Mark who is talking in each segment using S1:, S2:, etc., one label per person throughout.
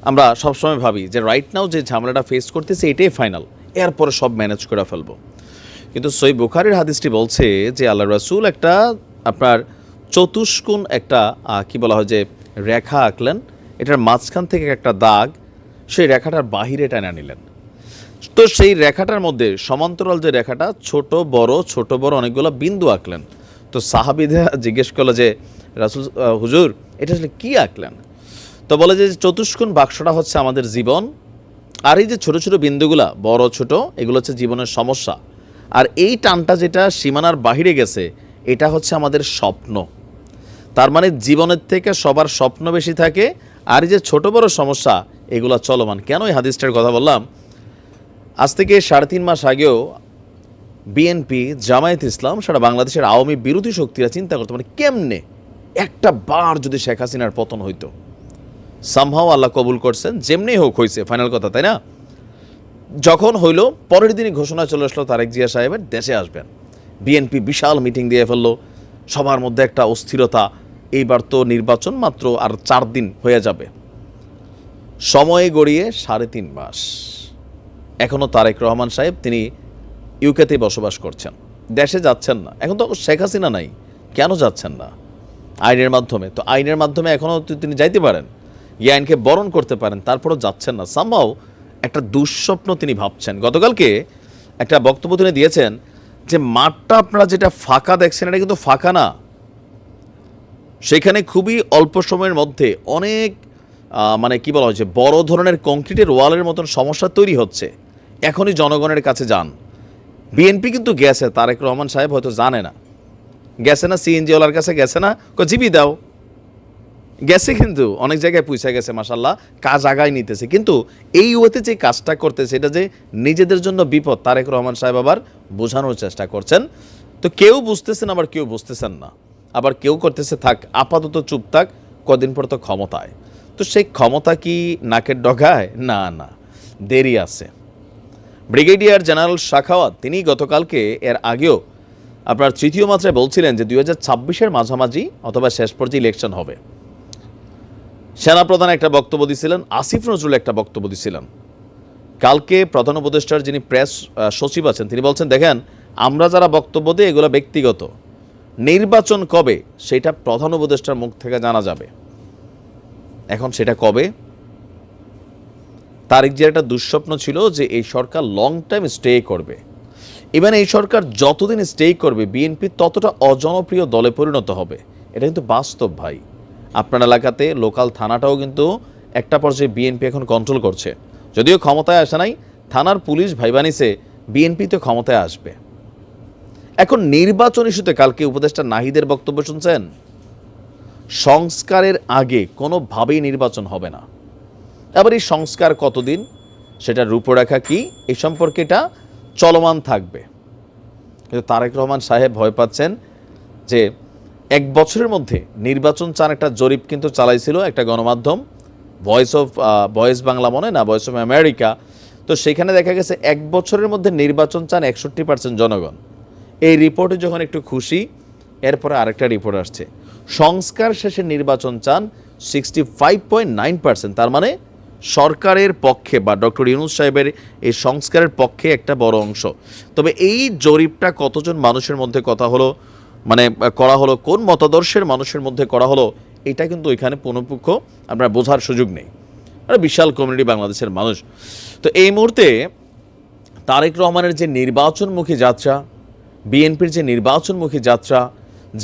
S1: আমরা সবসময় ভাবি যে রাইট নাও যে ঝামেলাটা ফেস করতেছে এটাই ফাইনাল, এরপরে সব ম্যানেজ করে ফেলবো। কিন্তু সহিহ বুখারীর হাদিসটি বলছে যে আল্লাহ রাসূল একটা আপনার চতুষ্কোণ একটা কি বলা হয় যে রেখা আঁকলেন, এটার মাঝখান থেকে একটা দাগ সেই রেখাটার বাহিরে টেনে নিলেন। তো সেই রেখাটার মধ্যে সমান্তরাল যে রেখাটা ছোট বড় অনেকগুলো বিন্দু আঁকলেন। তো সাহাবীরা জিজ্ঞেস করলো যে রাসূল হুজুর এটা আসলে কী আঁকলেন? তো বলে যে চতুষ্কোণ বাক্সটা হচ্ছে আমাদের জীবন, আর এই যে ছোট ছোট বিন্দুগুলা বড় ছোট এগুলো হচ্ছে জীবনের সমস্যা, আর এই টানটা যেটা সীমানার বাহিরে গেছে এটা হচ্ছে আমাদের স্বপ্ন। তার মানে জীবনের থেকে সবার স্বপ্ন বেশি থাকে, আর এই যে ছোট বড় সমস্যা এগুলো চলমান। কেন এই হাদিসটার কথা বললাম? আজ থেকে 3.5 মাস আগেও বিএনপি, জামায়াত ইসলাম, সারা বাংলাদেশের আওয়ামী বিরোধী শক্তিরা চিন্তা করতো মানে কেমনে একটা বার যদি শেখ হাসিনার পতন হইতো। সামহাও আল্লাহ কবুল করছেন, যেমনি হোক হয়েছে, ফাইনাল কথা, তাই না? যখন হইল পরের দিনই ঘোষণা চলে আসলো তারেক জিয়া সাহেবের দেশে আসবেন। বিএনপি বিশাল মিটিং দিয়ে ফেললো, সবার মধ্যে একটা অস্থিরতা, এইবার তো নির্বাচন মাত্র আর 4 দিন হয়ে যাবে। সময় গড়িয়ে 3.5 মাস, এখনও তারেক রহমান সাহেব তিনি ইউকেতে বসবাস করছেন, দেশে যাচ্ছেন না। এখন তো শেখ হাসিনা নাই, কেন যাচ্ছেন না? আইনের মাধ্যমে, তো আইনের মাধ্যমে এখনও তিনি যাইতে পারেন, এই আইনকে বরণ করতে পারেন, তারপরও যাচ্ছেন না। সামহাও একটা দুঃস্বপ্ন তিনি ভাবছেন। গতকালকে একটা বক্তব্য তিনি দিয়েছেন যে মাঠটা আপনারা যেটা ফাঁকা দেখছেন এটা কিন্তু ফাঁকা না, সেখানে খুবই অল্প সময়ের মধ্যে অনেক মানে কি বলা হয়েছে বড় ধরনের কংক্রিটের ওয়ালের মতন সমস্যা তৈরি হচ্ছে। এখনই জনগণের কাছে যান। বিএনপি কিন্তু গেছে, তারেক রহমান সাহেব হয়তো জানে না, গেছে না, সিএনজিওয়ালার কাছে গেছে না, জিবি দাও, গেছে, কিন্তু অনেক জায়গায় পৌঁছে গেছে, মাশাল্লাহ, কাজ আগায় নিতেছে। কিন্তু এই ওয়েতে যে কাজটা করতেছে এটা যে নিজেদের জন্য বিপদ, তারেক রহমান সাহেব আবার বোঝানোর চেষ্টা করছেন। তো কেউ বুঝতেছেন, আবার কেউ বুঝতেছেন না, আবার কেউ করতেছে থাক আপাতত চুপ থাক, কদিন পর তো ক্ষমতায়। তো সেই ক্ষমতা কি নাকের ডগায়? না না, দেরি আছে। ব্রিগেডিয়ার জেনারেল শাখাওয়াত তিনি গতকালকে এর আগেও আপনার তৃতীয় মাত্রায় বলছিলেন যে 2026-এর মাঝামাঝি অথবা শেষ পর্যায়ে ইলেকশন হবে। সেনাপ্রধান একটা বক্তব্য দিয়েছিলেন, আসিফ নজরুল একটা বক্তব্য দিয়েছিলেন। কালকে প্রধান উপদেষ্টার যিনি প্রেস সচিব আছেন তিনি বলছেন, দেখেন আমরা যারা বক্তব্য দিই এগুলো ব্যক্তিগত, নির্বাচন কবে সেটা প্রধান উপদেষ্টার মুখ থেকে জানা যাবে। এখন সেটা কবে? তারেক জিয়ার একটা দুঃস্বপ্ন ছিল যে এই সরকার লং টাইম স্টে করবে। ইভেন এই সরকার যতদিন স্টে করবে বিএনপি ততটা অজনপ্রিয় দলে পরিণত হবে। এটা কিন্তু বাস্তব ভাই। আপনার এলাকাতে লোকাল থানাটাও কিন্তু একটা পর্যায়ে বিএনপি এখন কন্ট্রোল করছে, যদিও ক্ষমতায় আসে নাই। থানার পুলিশ ভাইবানিছে বিএনপি তো ক্ষমতায় আসবে। এখন নির্বাচন ইস্যুতে কালকে উপদেষ্টা নাহিদের বক্তব্য শুনছেন, সংস্কারের আগে কোনোভাবেই নির্বাচন হবে না। আবার এই সংস্কার কতদিন, সেটার রূপরেখা কি, এই সম্পর্কে এটা চলমান থাকবে। কিন্তু তারেক রহমান সাহেব ভয় পাচ্ছেন যে 1 বছরের মধ্যে নির্বাচন চান। একটা জরিপ কিন্তু চালাইছিল একটা গণমাধ্যম, ভয়েস বাংলা মনে না, ভয়েস অফ আমেরিকা। তো সেখানে দেখা গেছে 1 বছরের মধ্যে নির্বাচন চান 61% জনগণ। এই রিপোর্টে যখন একটু খুশি, এরপরে আরেকটা রিপোর্ট আসছে, সংস্কার শেষে নির্বাচন চান 65.9%। তার মানে সরকারের পক্ষে বা ডক্টর ইউনূস সাহেবের এই সংস্কারের পক্ষে একটা বড় অংশ। তবে এই জরিপটা কতজন মানুষের মধ্যে কথা হলো, মানে করা হলো, কোন মতাদর্শের মানুষের মধ্যে করা হলো, এটা কিন্তু ওইখানে পুনঃপুঙ্খ আপনার বোঝার সুযোগ নেই। আর বিশাল কমিউনিটি বাংলাদেশের মানুষ। তো এই মুহূর্তে তারেক রহমানের যে নির্বাচনমুখী যাত্রা, বিএনপির যে নির্বাচনমুখী যাত্রা,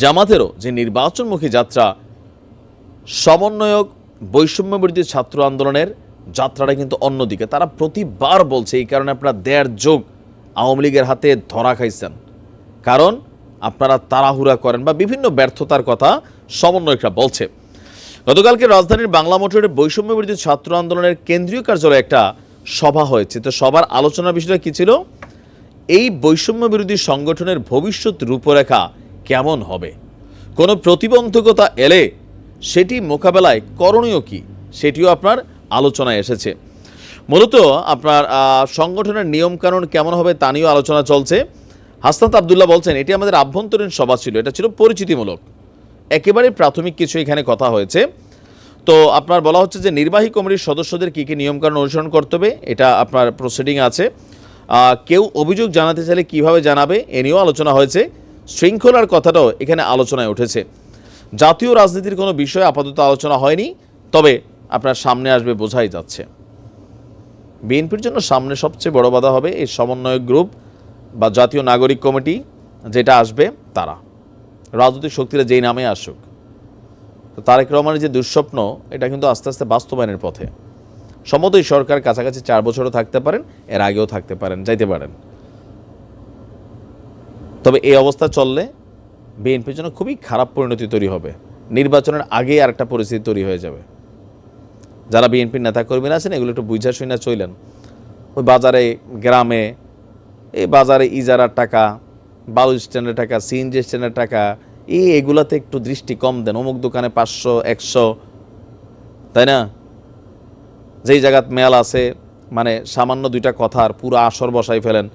S1: জামাতেরও যে নির্বাচনমুখী যাত্রা, সমন্বয়ক বৈষম্য বিরোধী ছাত্র আন্দোলনের যাত্রাটা কিন্তু অন্যদিকে। তারা প্রতিবার বলছে এই কারণে আপনারা 1.5 যুগ আওয়ামী লীগের হাতে ধরা খাইছেন, কারণ আপনারা তাড়াহুড়া করেন বা বিভিন্ন ব্যর্থতার কথা সমন্বয়করা বলছে। গতকালকে রাজধানীর বাংলা মোটরের বৈষম্য বিরোধী ছাত্র আন্দোলনের কেন্দ্রীয় কার্যালয়ে একটা সভা হয়েছে। তো সবার আলোচনার বিষয়টা কী ছিল? এই বৈষম্য বিরোধী সংগঠনের ভবিষ্যৎ রূপরেখা কেমন হবে, কোনো প্রতিবন্ধকতা এলে সেটি মোকাবেলায় করণীয় কি, সেটিও আপনার আলোচনায় এসেছে। মূলত আপনার সংগঠনের নিয়মকানুন কেমন হবে তা নিয়েও আলোচনা চলছে। হাসনাত আবদুল্লাহ বলছেন এটি আমাদের আভ্যন্তরীণ সভা ছিল, এটা ছিল পরিচিতিমূলক, একেবারে প্রাথমিক কিছু এখানে কথা হয়েছে। তো আপনার বলা হচ্ছে যে নির্বাহী কমিটির সদস্যদের কী কী নিয়মকানুন অনুসরণ করতে হবে, এটা আপনার প্রসিডিং আছে। কেউ অভিযোগ জানাতে চাইলে কিভাবে জানাবে এ নিয়েও আলোচনা হয়েছে। শৃঙ্খলার কথাটাও এখানে আলোচনায় উঠেছে। জাতীয় রাজনীতির কোনো বিষয় আপাতত আলোচনা হয়নি, তবে আপনার সামনে আসবে বোঝাই যাচ্ছে। বিএনপির জন্য সামনে সবচেয়ে বড় বাধা হবে এই সমন্বয়ক গ্রুপ বা জাতীয় নাগরিক কমিটি যেটা আসবে, তারা রাজনৈতিক শক্তিরা যেই নামে আসুক। তো তারেক রহমানের যে দুঃস্বপ্ন, এটা কিন্তু আস্তে আস্তে বাস্তবায়নের পথে। সম্ভবত এই সরকার কাছাকাছি 4 বছরও থাকতে পারেন, এর আগেও থাকতে পারেন, যাইতে পারেন। তবে এই অবস্থা চললে বিএনপির জন্য খুবই খারাপ পরিণতি তৈরি হবে। নির্বাচনের আগেই আরেকটা পরিস্থিতি তৈরি হয়ে যাবে। যারা বিএনপির নেতাকর্মীরা আছেন এগুলো একটু বুঝা শুনা চইলেন। ওই বাজারে, গ্রামে, এই বাজারে ইজারার টাকা, বালু স্ট্যান্ডের টাকা, সিএনজি স্ট্যান্ডের টাকা, এগুলাতে একটু দৃষ্টি কম দেন। অমুক দোকানে 500 100, তাই না? যেই জায়গাত মেল আছে, মানে সামান্য 2টা কথার পুরো আসর বসাই ফেলেন,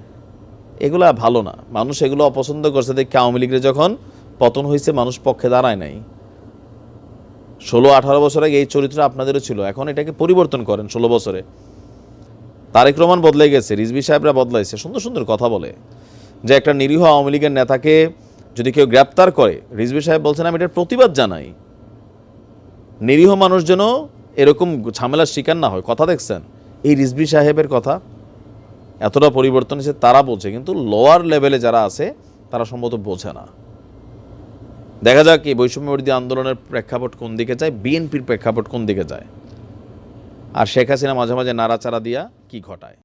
S1: এগুলা ভালো না। মানুষ এগুলো অপছন্দ করছে দেখে আওয়ামী লীগের যখন পতন হয়েছে মানুষ পক্ষে দাঁড়ায় নাই। 16-18 বছর আগে এই চরিত্র আপনাদেরও ছিল, এখন এটাকে পরিবর্তন করেন। 16 বছরে তারেক রহমান বদলে গেছে, রিজভী সাহেবরা বদলাইছে, সুন্দর সুন্দর কথা বলে যে একটা নিরীহ আওয়ামী লীগের নেতাকে যদি কেউ গ্রেপ্তার করে, রিজভী সাহেব বলছেন আমি এটার প্রতিবাদ জানাই, নিরীহ মানুষ যেন এরকম ঝামেলার শিকার না হয়। কথা দেখছেন এই রিজভী সাহেবের কথা, এতটা পরিবর্তন হয়েছে তারা বলছে, কিন্তু লোয়ার লেভেলে যারা আছে তারা সম্ভবত বোঝে না। দেখা যাক এই বৈষম্য বিরোধী আন্দোলনের প্রেক্ষাপট কোন দিকে যায়, বিএনপির প্রেক্ষাপট কোন দিকে যায়, আর শেখ হাসিনা মাঝে মাঝে নাড়াচাড়া দিয়া কি ঘটায়।